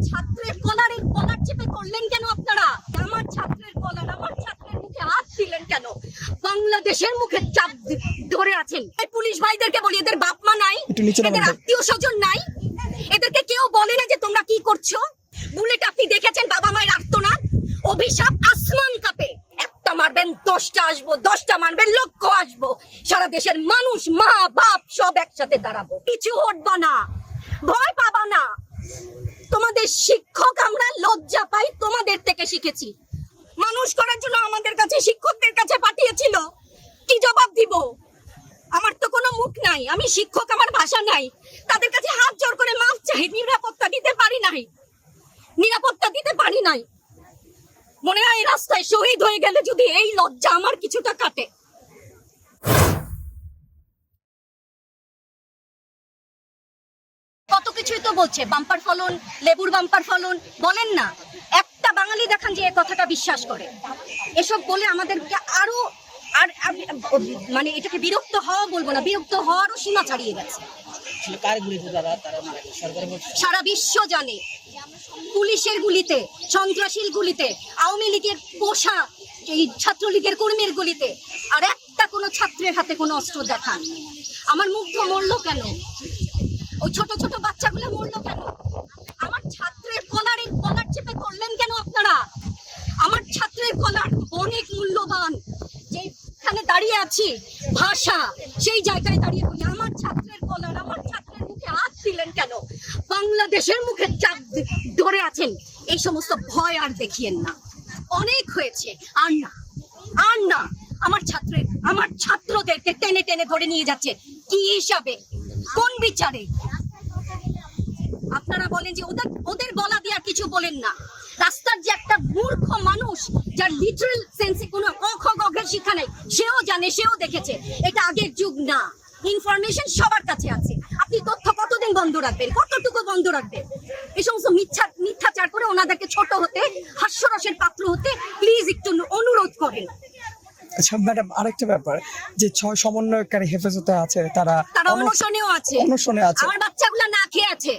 ছাত্রের কলার চেপে করলেন কেন আপনারা? আমার ছাত্রের কলার, আমার ছাত্রের মুখে হাত দিলেন কেন? বাংলাদেশের মুখে চাপ ধরে আছেন। পুলিশ ভাইদেরকে বলি, এদের বাপ মা নাই, এদের আত্মীয় স্বজন নাই, এদেরকে কেউ বলে না যে তোমরা কি করছো? বুলেট আপনি দেখেছেন, বাবা মায়ের আর্তনাদ, অভিশাপ আসমান কাঁপে। একটা মারবেন 10টা আসবো, 10টা মারবেন লক্ষ আসবো। সারা দেশের মানুষ, মা বাপ সব একসাথে দাঁড়াবো। কিছু হটবা না, ভয় পাবা না। তোমাদের শিক্ষক আমরা লজ্জা পাই, তোমাদের থেকে শিখেছি। মানুষ করার জন্য আমাদের কাছে শিক্ষকদের কাছে পাঠিয়েছিল, কি জবাব দিব? আমার তো কোনো মুখ নাই, আমি শিক্ষক, আমার ভাষা নাই। তাদের কাছে হাত জোর করে মাফ চাই, নিরাপত্তা দিতে পারি নাই, নিরাপত্তা দিতে পারি নাই। মনে হয় রাস্তায় শহীদ হয়ে গেলে যদি এই লজ্জা আমার কিছুটা কাটে। কত কিছুই তো বলছে, বাম্পার ফলন, লেবুর বাম্পার ফলন, বলেন না একটা বাঙালি দেখান যে এই কথাটা বিশ্বাস করে। এসব বলে আমাদেরকে আরো মানে এটাকে বিরক্ত হওয়া বলবো না, বিরক্ত হওয়ারও সীমা ছাড়িয়ে গেছে। সারা বিশ্ব জানে পুলিশের গুলিতে, সন্ত্রাসীর গুলিতে, আওয়ামী লীগের পোষা এই ছাত্রলীগের কর্মীর গুলিতে আর একটা কোনো ছাত্রের হাতে কোনো অস্ত্র দেখান। আমার মুগ্ধ মরলো কেন? ওই ছোট ছোট বাচ্চাগুলো মরলো কেন? আমার ছাত্রের কলার চেপে করলেন কেন আপনারা? আমার ছাত্রের কলার অনেক মূল্যবান, যেখানে দাঁড়িয়ে আছি ভাষা, সেই জায়গায় দাঁড়িয়ে বলি আমার ছাত্রের কলার, আমার ছাত্রের মুখে হাত দিলেন কেন? বাংলাদেশের মুখে চাপ ধরে আছেন। এই সমস্ত ভয় আর দেখিয়েন না, অনেক হয়েছে, আর না, আর না। আমার ছাত্রদেরকে টেনে টেনে ধরে নিয়ে যাচ্ছে, কি হিসাবে, কোন বিচারে? আপনারা বলেন যে ওদের গলা দিয়ে কিছু বলেন না। রাস্তার যে একটা মূর্খ মানুষ, যার লিটারাল সেন্সে কোনো ক খ গ ঘ শিক্ষা নাই, সেও জানে, সেও দেখেছে এটা আগের যুগ না। ইনফরমেশন সবার কাছে আছে। আপনি তথ্য কতদিন বন্ধ রাখবেন, কতটুকু বন্ধ রাখবেন? এই সমস্ত মিথ্যাচার করে ওনাদেরকে ছোট হতে, হাস্যরসের পাত্র হতে প্লিজ একটু অনুরোধ করেন। আচ্ছা ম্যাডাম, আরেকটা ব্যাপার, যে 6 সমন্বয়কারী হেফাজতে আছে, তারা অনশনেও আছে। আমার বাচ্চাগুলো না খেয়ে আছে,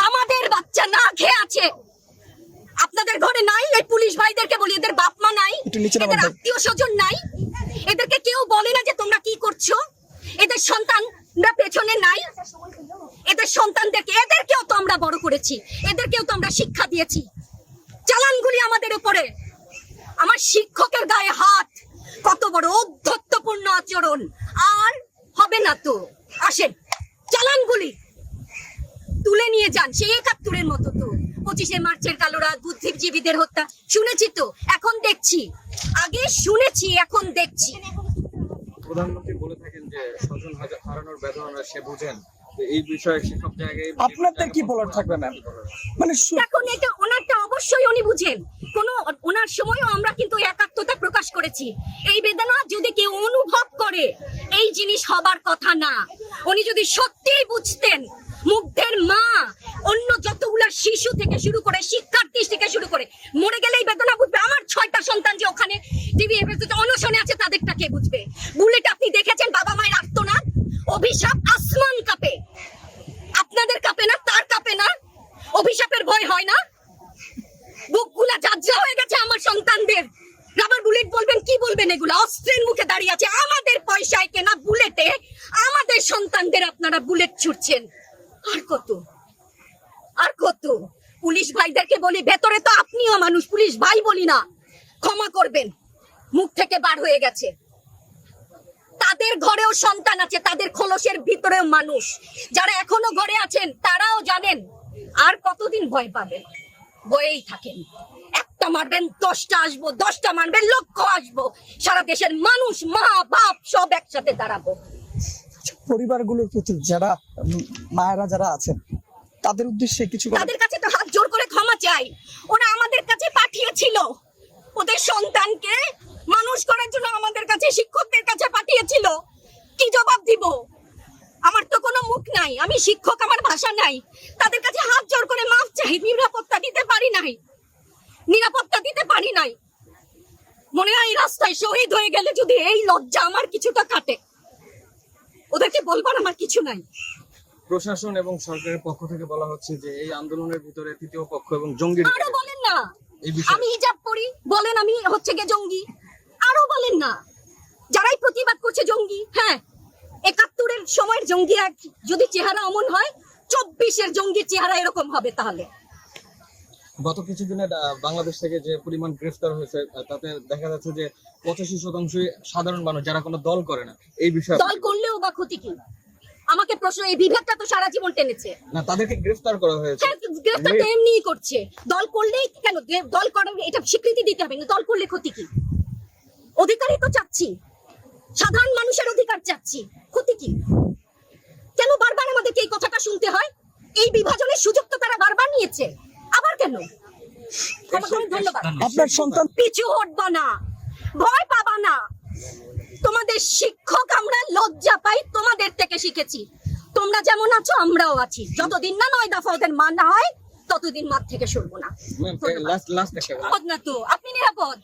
আমাদের বাচ্চা না খেয়ে আছে। আপনাদের ঘরে নাই? এই পুলিশ ভাইদেরকে বলি, এদের বাপ মা নাই, এদের আত্মীয় স্বজন নাই, এদেরকে কেউ বলে না যে তোমরা কি করছো? এদের সন্তানরা পেছনে নাই? এদের সন্তানদেরকে, এদেরকেও তো আমরা বড় করেছি, এদেরকেও তো আমরা শিক্ষা দিয়েছি। চালানগুলি আমাদের উপরে। আমার শিক্ষকের গায়ে হাত, কত বড় অধ্যত্বপূর্ণ আচরণ! আর হবে না তো, আসেন চালানগুলি তুলে নিয়ে যান, সেই 71-এর মতো। তো 25শে মার্চের কালো রাত, বুদ্ধিজীবীদের হত্যা শুনেছি, তো এখন দেখছি, আগে শুনেছি এখন দেখছি। প্রধানমন্ত্রী বলে থাকেন যে স্বজন হারানোর বেদনা সে বুঝেন, এই বিষয়ে সব জায়গায় আপনাদের কি বলার থাকবে ম্যাম? মানে এখন এটা ওনারটা অবশ্যই উনি বুঝেন। ওনার সময়ও আমরা কিন্তু একাত্মতা প্রকাশ করেছি। এই বেদনা যদি কেউ অনুভব করে, এই জিনিস হবার কথা না। উনি যদি সত্যিই বুঝতেন, মুগ্ধের মা, অন্য যতগুলা শিশু থেকে শুরু করে, শিক্ষার্থী থেকে শুরু করে, মরে গেলে এই বেদনা বুঝবে। আমার 6টা সন্তান যে ওখানে টিভি অনশনে আছে, তাদেরটা কে বুঝবে? বুলেট আপনি দেখেছেন, বাবা মায়ের আর্তনাদ, অভিশাপ আসমান কাঁপে। আপনাদের কাঁপে না? তার কাঁপে না? অভিশাপের ভয় হয় না? বুকগুলা ঝাঁঝরা হয়ে গেছে আমার সন্তানদের। রাবার বুলেট বলবেন, কি বলবেন? এগুলা অস্ত্রের মুখে দাঁড়িয়ে আছে, আমাদের পয়সায় কেনা বুলেটে আমাদের সন্তানদের আপনারা বুলেট ছুটছেন। আর কত, আর কত? পুলিশ ভাইদেরকে বলি, ভেতরে তো আপনিও মানুষ, পুলিশ ভাই বলি না, ক্ষমা করবেন, মুখ থেকে বার হয়ে গেছে। তাদের ঘরেও সন্তান আছে, তাদের খোলসের ভিতরেও মানুষ। যারা এখনো ঘরে আছেন তারাও জানেন আর কতদিন ভয় পাবেন। ভয়েই থাকেন। একটা মারবেন 10টা আসবো, 10টা মারবেন লক্ষ আসবো। সারা দেশের মানুষ, মা বাপ সব একসাথে দাঁড়াবো। পরিবারগুলোর প্রতি যারা মায়েরা যারা আছেন, তাদের উদ্দেশ্যে কিছু, তাদের কাছে তো হাত জোর করে ক্ষমা চাই। ওরা আমাদের কাছে পাঠিয়েছিল ওদের সন্তানকে মানুষ করার জন্য, আমাদের কাছে, শিক্ষকদের কাছে পাঠিয়েছিল, কি জবাব দিব? আমার তো কোনো মুখ নাই, আমি শিক্ষক, আমার ভাষা নাই। তাদের কাছে হাত জোর করে মাফ চাই, নিরাপত্তা দিতে পারি নাই, নিরাপত্তা দিতে পারি নাই। মনে হয় রাস্তায় শহীদ হয়ে গেলে যদি এই লজ্জা আমার কিছুটা কাটে। ওদেরকে বলবার আমার কিছু নাই। প্রশাসন এবং সরকারের পক্ষ থেকে বলা হচ্ছে যে এই আন্দোলনের ভিতরে তৃতীয় পক্ষ এবং জঙ্গি আরো বলেন না, এই বিষয়ে আমি হিজাব পরি বলেন আমি হচ্ছে গিয়ে জঙ্গি, আরো বলেন না যারাই প্রতিবাদ করছে জঙ্গি। হ্যাঁ, ৭১-এর সময়ের জঙ্গি এক যদি চেহারা অমন হয়, ২৪-এর জঙ্গির চেহারা এরকম হবে। তাহলে গত কিছুদিনে বাংলাদেশ থেকে যে পরিমাণ গ্রেফতার হয়েছে তাতে দেখা যাচ্ছে যে ৮৫% সাধারণ মানুষ যারা কোনো দল করে না। এই বিষয়ে দল করলেও বা ক্ষতি কি? আমাকে প্রশ্ন, এই বিভেদটা তো সারা জীবন টেনেছে। না, তাদেরকে গ্রেফতার করা হয়েছে। হ্যাঁ, গ্রেফতার তো এমনিই করছে। দল করলেই কেন, দল করার এটা স্বীকৃতি দিতে হবে না। দল করলে ক্ষতি কি? অধিকারই তো চাচ্ছি, সাধারণ মানুষের অধিকার চাচ্ছি, ক্ষতি কি? কেন বারবার আমাদেরকে এই কথাটা শুনতে হয়? এই বিভাজনের সুযোগ তো তারা বারবার নিয়েছে, আবার কেন? আমাকে অনেক ধন্যবাদ। আপনার সন্তান পিছু হটবা না, ভয় পাবা না। তোমাদের শিক্ষক আমরা লজ্জা পাই, তোমাদের থেকে শিখেছি। তোমরা যেমন আছো আমরাও আছি। যতদিন না 9 দফা ওদের মানা হয় ততদিন মাঠ থেকে সরবো না। লাস্ট একটা নিরাপদ না তো? আপনি নিরাপদ?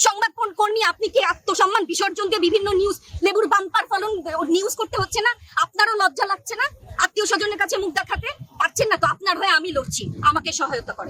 সংবাদ কর্মী আপনি কি আত্মসম্মান বিসর্জন দিয়ে বিভিন্ন নিউজ, লেবুর বাম্পার ফলন নিউজ করতে হচ্ছে না? আপনারও লজ্জা লাগছে না? আত্মীয় স্বজনের কাছে মুখ দেখাতে পারছেন না তো? আপনার হয়ে আমি লড়ছি, আমাকে সহায়তা করেন।